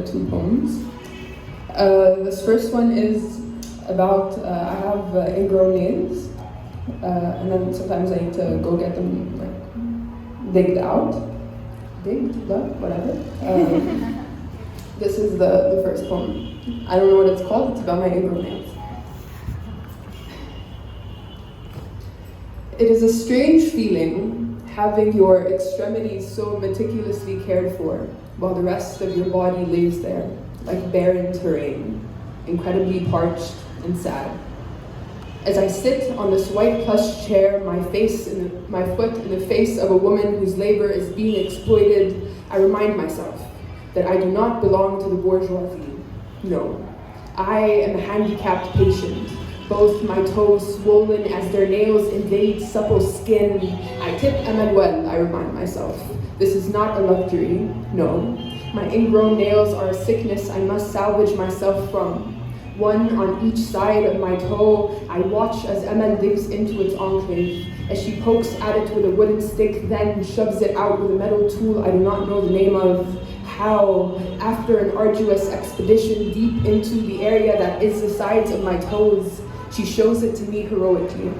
two poems. This first one is about, I have ingrown nails, and then sometimes I need to go get them digged out. Whatever. This is the first poem. I don't know what it's called, it's about my ingrown nails. It is a strange feeling having your extremities so meticulously cared for while the rest of your body lays there like barren terrain, incredibly parched and sad. As I sit on this white plush chair, my foot in the face of a woman whose labor is being exploited, I remind myself that I do not belong to the bourgeoisie. No, I am a handicapped patient, both my toes swollen as their nails invade supple skin. I tip Emmanuel, I remind myself. This is not a luxury, no. My ingrown nails are a sickness I must salvage myself from. One on each side of my toe, I watch as Emma digs into its enclave, as she pokes at it with a wooden stick, then shoves it out with a metal tool I do not know the name of. How, after an arduous expedition deep into the area that is the sides of my toes, she shows it to me heroically.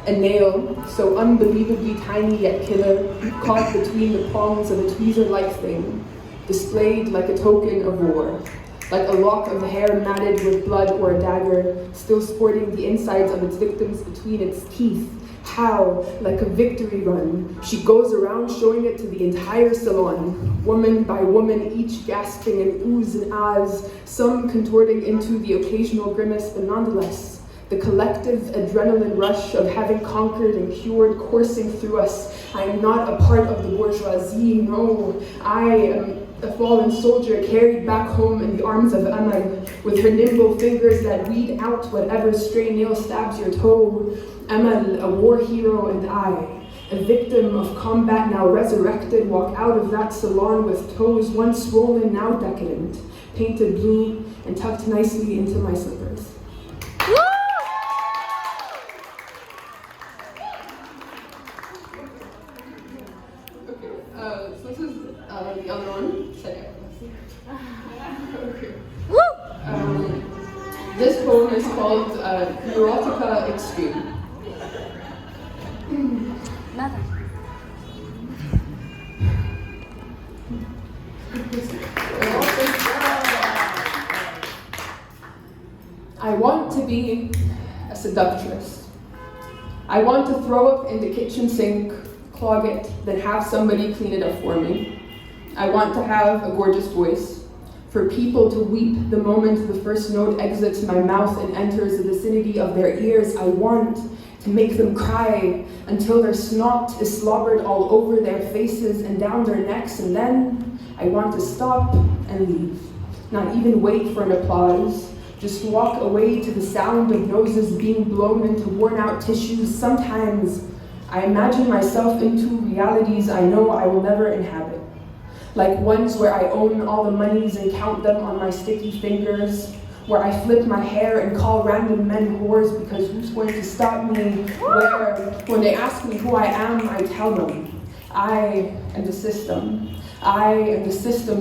A nail, so unbelievably tiny yet killer, caught between the prongs of a tweezer-like thing, displayed like a token of war. Like a lock of hair matted with blood or a dagger, still sporting the insides of its victims between its teeth. How, like a victory run, she goes around showing it to the entire salon, woman by woman, each gasping in oohs and ahs, some contorting into the occasional grimace, but nonetheless, the collective adrenaline rush of having conquered and cured coursing through us. I am not a part of the bourgeoisie, no. I am a fallen soldier carried back home in the arms of Amal, with her nimble fingers that weed out whatever stray nail stabs your toe. Amal, a war hero, and I, a victim of combat now resurrected, walk out of that salon with toes once swollen, now decadent, painted blue and tucked nicely into my slippers. So this is the other one. Okay. This poem is called Neurotica X-treme. I want to be a seductress. I want to throw up in the kitchen sink, clog it, then have somebody clean it up for me. I want to have a gorgeous voice, for people to weep the moment the first note exits my mouth and enters the vicinity of their ears. I want to make them cry until their snot is slobbered all over their faces and down their necks, and then I want to stop and leave, not even wait for an applause. Just walk away to the sound of noses being blown into worn-out tissues. Sometimes I imagine myself into realities I know I will never inhabit, like ones where I own all the monies and count them on my sticky fingers, where I flip my hair and call random men whores because who's going to stop me? Where, when they ask me who I am, I tell them, I am the system. I am the system,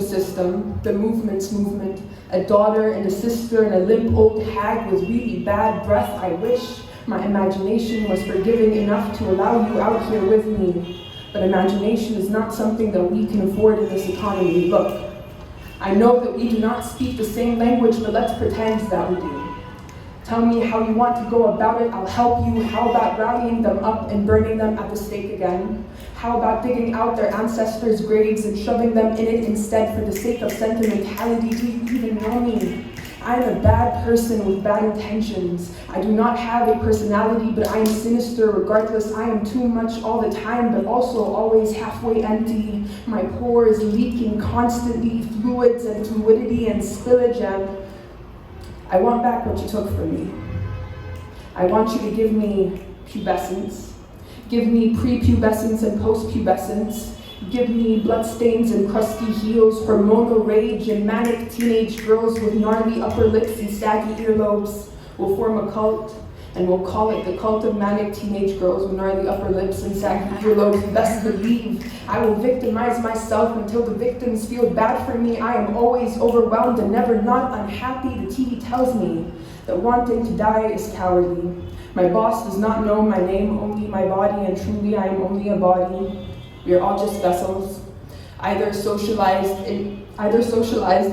the movement's movement, a daughter and a sister and a limp old hag with really bad breath. I wish my imagination was forgiving enough to allow you out here with me. But imagination is not something that we can afford in this economy. Look, I know that we do not speak the same language, but let's pretend that we do. Tell me how you want to go about it, I'll help you. How about rallying them up and burning them at the stake again? How about digging out their ancestors' graves and shoving them in it instead for the sake of sentimentality? Do you even know me? I'm a bad person with bad intentions. I do not have a personality, but I am sinister regardless. I am too much all the time, but also always halfway empty. My pores leaking constantly, fluids and fluidity and spillage, and I want back what you took from me. I want you to give me pubescence. Give me prepubescence and postpubescence. Give me bloodstains and crusty heels, hormonal rage, and manic teenage girls with gnarly upper lips and saggy earlobes will form a cult. And we'll call it the cult of manic teenage girls with gnarly upper lips and saggy earlobes. Best believe I will victimize myself until the victims feel bad for me. I am always overwhelmed and never not unhappy. The TV tells me that wanting to die is cowardly. My boss does not know my name, only my body, and truly I am only a body. We are all just vessels, either socialized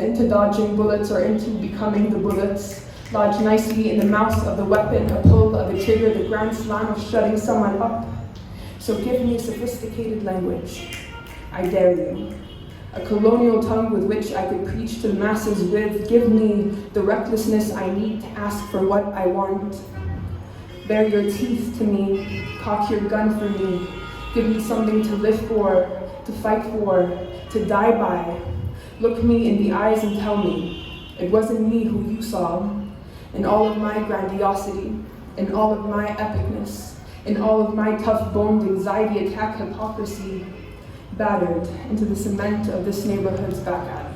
into dodging bullets or into becoming the bullets. Lodge nicely in the mouth of the weapon, a pull of a trigger, the grand slam of shutting someone up. So give me sophisticated language, I dare you. A colonial tongue with which I could preach to the masses with. Give me the recklessness I need to ask for what I want. Bare your teeth to me, cock your gun for me. Give me something to live for, to fight for, to die by. Look me in the eyes and tell me, it wasn't me who you saw. In all of my grandiosity, in all of my epicness, in all of my tough-boned anxiety attack hypocrisy, battered into the cement of this neighborhood's back alley.